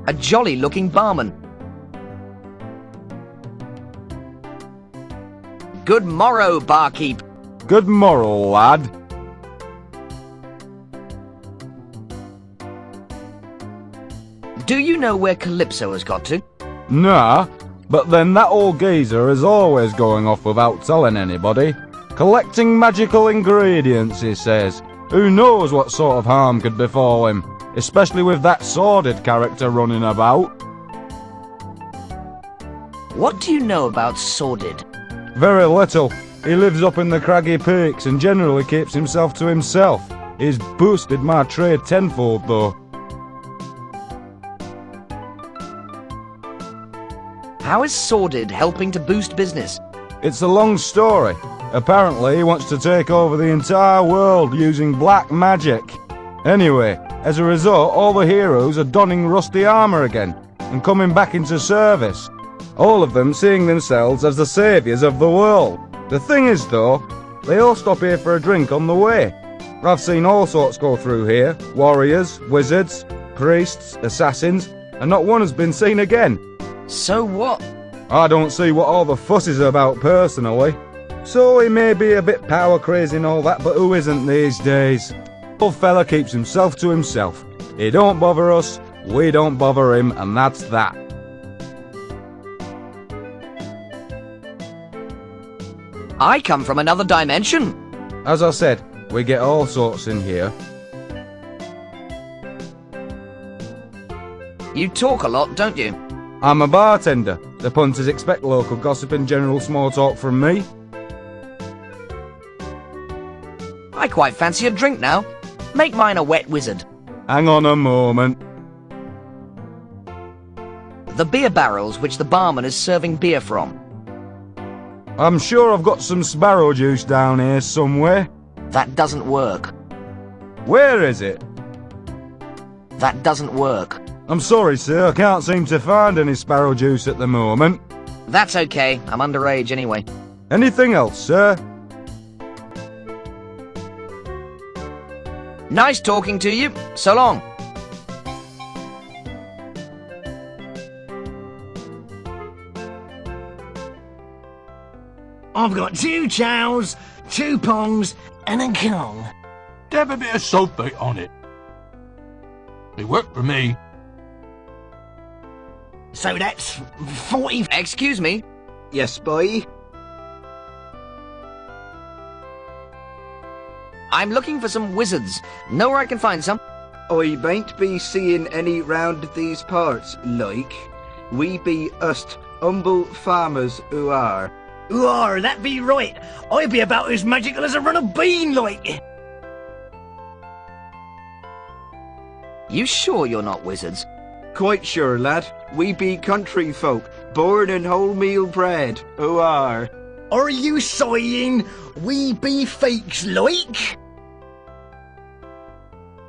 A jolly-looking barman. Good morrow, barkeep. Good morrow, lad. Do you know where Calypso has got to? Nah, but then that old geezer is always going off without telling anybody. Collecting magical ingredients, he says. Who knows what sort of harm could befall him, especially with that sordid character running about. What do you know about Sordid? Very little. He lives up in the craggy peaks and generally keeps himself to himself. He's boosted my trade tenfold, though. How is Sordid helping to boost business? It's a long story. Apparently, he wants to take over the entire world using black magic. Anyway, as a result, all the heroes are donning rusty armour again and coming back into service. All of them seeing themselves as the saviours of the world. The thing is, though, they all stop here for a drink on the way. I've seen all sorts go through here. Warriors, wizards, priests, assassins, and not one has been seen again. So what? I don't see what all the fuss is about personally. So he may be a bit power crazy and all that, but who isn't these days? Old fella keeps himself to himself. He don't bother us, we don't bother him, and that's that. I come from another dimension. As I said, we get all sorts in here. You talk a lot, don't you? I'm a bartender. The punters expect local gossip and general small talk from me. I quite fancy a drink now. Make mine a wet wizard. Hang on a moment. The beer barrels which the barman is serving beer from. I'm sure I've got some sparrow juice down here somewhere. That doesn't work. Where is it? That doesn't work. I'm sorry, sir, I can't seem to find any sparrow juice at the moment. That's okay. I'm underage anyway. Anything else, sir? Nice talking to you. So long. I've got 2 chows, 2 pongs, and a Kong. Dab a bit of salt bait on it. They work for me. So that's 40... Excuse me. Yes, boy? I'm looking for some wizards. Know where I can find some? I bain't be seeing any round these parts, like. We be us humble farmers who are. Ooh, that be right. I be about as magical as a run of bean, like. You sure you're not wizards? Quite sure, lad. We be country folk, born in wholemeal bread, who are. Are you saying we be fakes, like?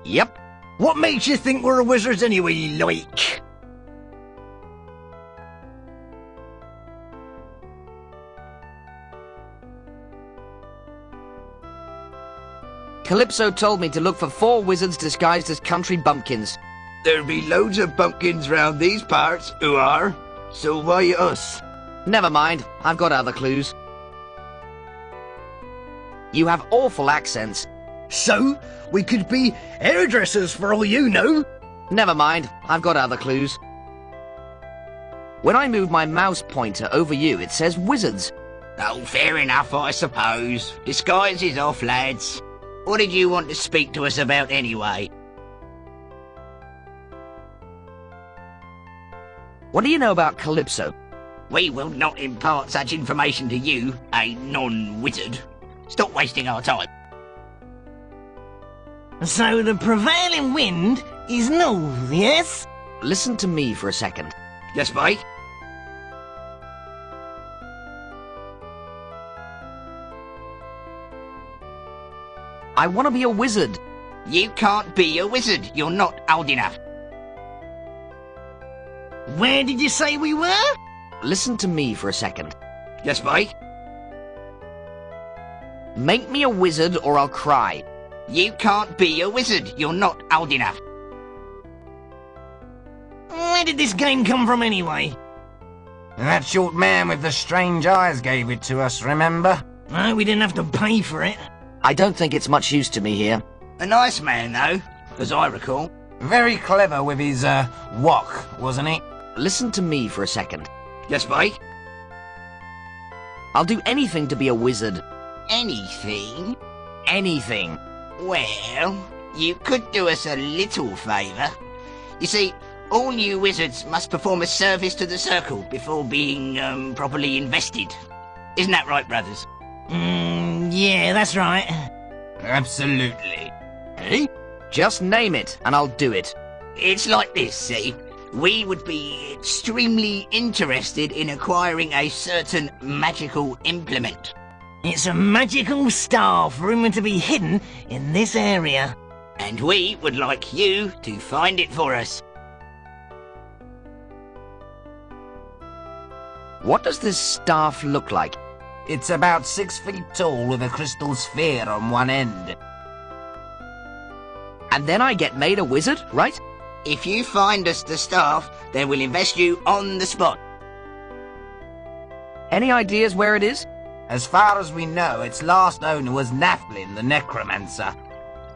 Yep. What makes you think we're wizards anyway, like? Calypso told me to look for 4 wizards disguised as country bumpkins. There be loads of bumpkins round these parts, who are. So why us? Never mind. I've got other clues. You have awful accents. So, we could be hairdressers for all you know. Never mind. I've got other clues. When I move my mouse pointer over you, it says wizards. Oh, fair enough, I suppose. Disguise is off, lads. What did you want to speak to us about anyway? What do you know about Calypso? We will not impart such information to you, a non-wizard. Stop wasting our time. So the prevailing wind is north, yes? Listen to me for a second. Yes, mate? I want to be a wizard. You can't be a wizard. You're not old enough. Where did you say we were? Listen to me for a second. Yes, mate? Make me a wizard or I'll cry. You can't be a wizard. You're not old enough. where did this game come from anyway? That short man with the strange eyes gave it to us, remember? No, we didn't have to pay for it. I don't think it's much use to me here. A nice man, though, as I recall. Very clever with his, wok, wasn't he? Listen to me for a second. Yes, mate? I'll do anything to be a wizard. Anything? Anything. Well, you could do us a little favour. You see, all new wizards must perform a service to the Circle before being, properly invested. Isn't that right, brothers? Yeah, that's right. Absolutely. Eh? Just name it, and I'll do it. It's like this, see? We would be extremely interested in acquiring a certain magical implement. It's a magical staff rumoured to be hidden in this area. And we would like you to find it for us. What does this staff look like? It's about 6 feet tall with a crystal sphere on one end. And then I get made a wizard, right? If you find us the staff, then we'll invest you on the spot. Any ideas where it is? As far as we know, its last owner was Naflin, the necromancer.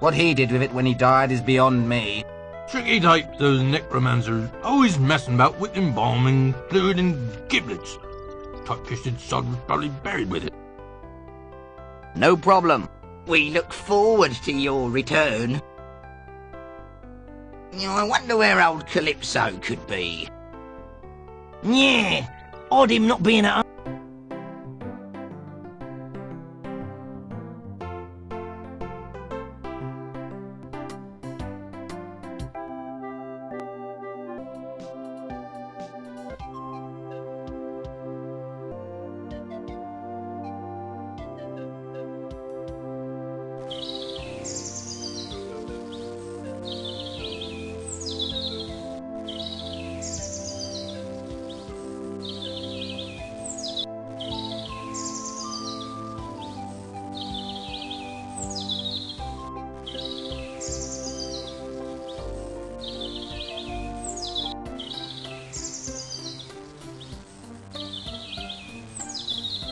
What he did with it when he died is beyond me. Tricky type, those necromancers. Always messing about with embalming fluid and giblets. Tight-fisted sod was probably buried with it. No problem. We look forward to your return. I wonder where old Calypso could be. Yeah, odd him not being at home.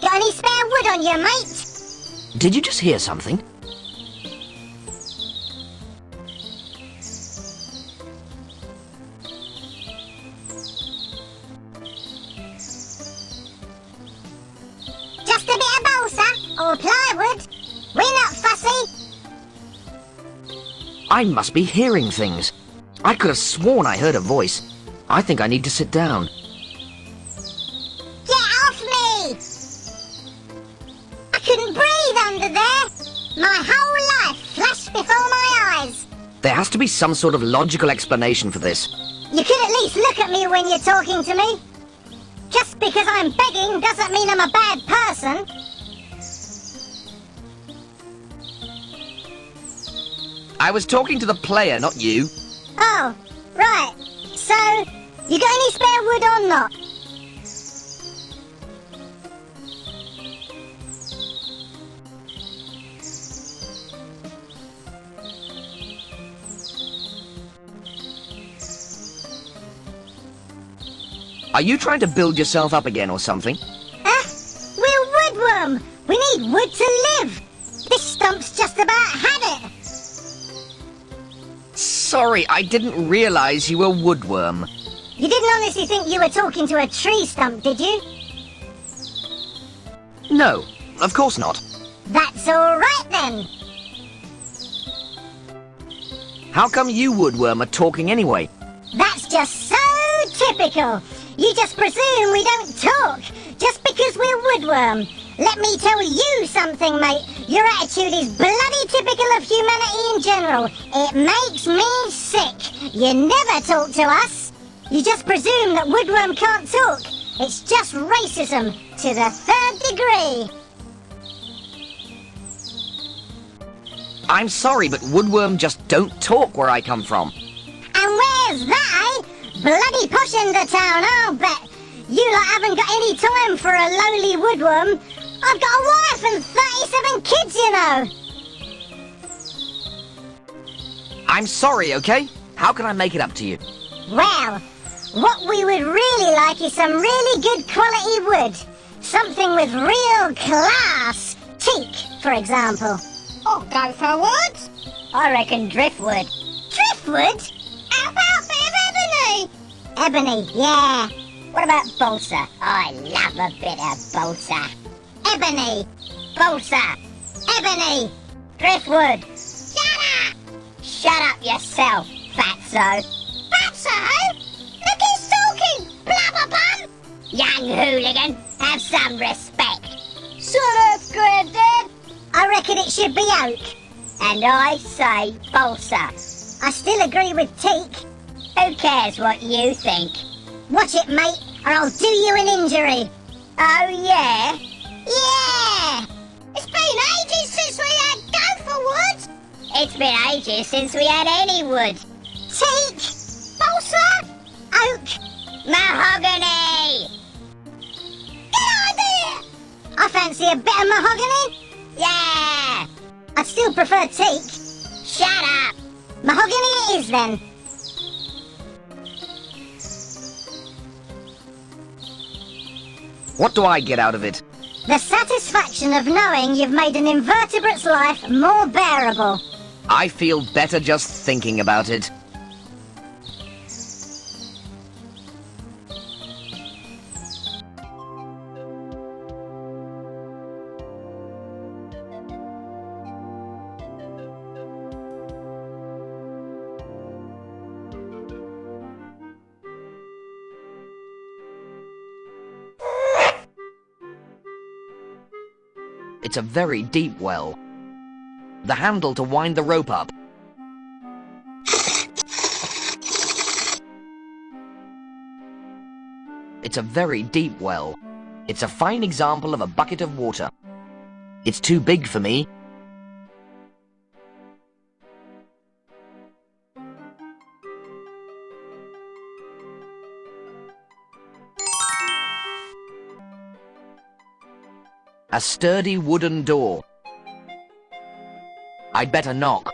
Got any spare wood on you, mate? Did you just hear something? Just a bit of balsa or plywood. We're not fussy. I must be hearing things. I could have sworn I heard a voice. I think I need to sit down. Get off me! I couldn't breathe under there. My whole life flashed before my eyes. There has to be some sort of logical explanation for this. You could at least look at me when you're talking to me. Just because I'm begging doesn't mean I'm a bad person. I was talking to the player, not you. Oh, right. So, you got any spare wood or not? Are you trying to build yourself up again or something? We're woodworm. We need wood to live. This stump's just about had it. Sorry, I didn't realize you were woodworm. You didn't honestly think you were talking to a tree stump, did you? No, of course not. That's all right then. How come you woodworm are talking anyway? That's just so typical. You just presume we don't talk just because we're woodworm. Let me tell you something, mate. Your attitude is bloody typical of humanity in general. It makes me sick. You never talk to us. You just presume that woodworm can't talk. It's just racism to the 3rd degree. I'm sorry, but woodworm just don't talk where I come from. And where's that, eh? Bloody posh end of town, I'll bet. You lot haven't got any time for a lowly woodworm. I've got a wife and 37 kids, you know. I'm sorry, okay? How can I make it up to you? Well, What we would really like is some really good quality wood. Something with real class. Teak, for example. I'll go for wood. I reckon driftwood. Driftwood? How about a bit of ebony? Ebony, yeah. What about balsa? I love a bit of balsa. Ebony, balsa, ebony, driftwood. Shut up! Shut up yourself, fatso. Fatso? Look, he's talking, blubberbum! Young hooligan, have some respect. Shut up, Grandad! I reckon it should be oak. And I say balsa. I still agree with teak. Who cares what you think? Watch it, mate, or I'll do you an injury. Oh, yeah? Yeah! It's been ages since we had go for wood! It's been ages since we had any wood. Teak! Balsa! Oak! Mahogany! Good idea! I fancy a bit of mahogany. Yeah! I'd still prefer teak. Shut up! Mahogany it is then. What do I get out of it? The satisfaction of knowing you've made an invertebrate's life more bearable. I feel better just thinking about it. It's a very deep well. The handle to wind the rope up. It's a very deep well. It's a fine example of a bucket of water. It's too big for me. A sturdy wooden door. I'd better knock.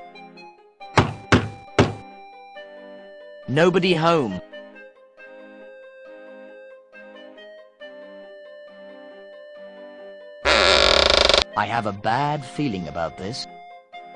Nobody home. I have a bad feeling about this.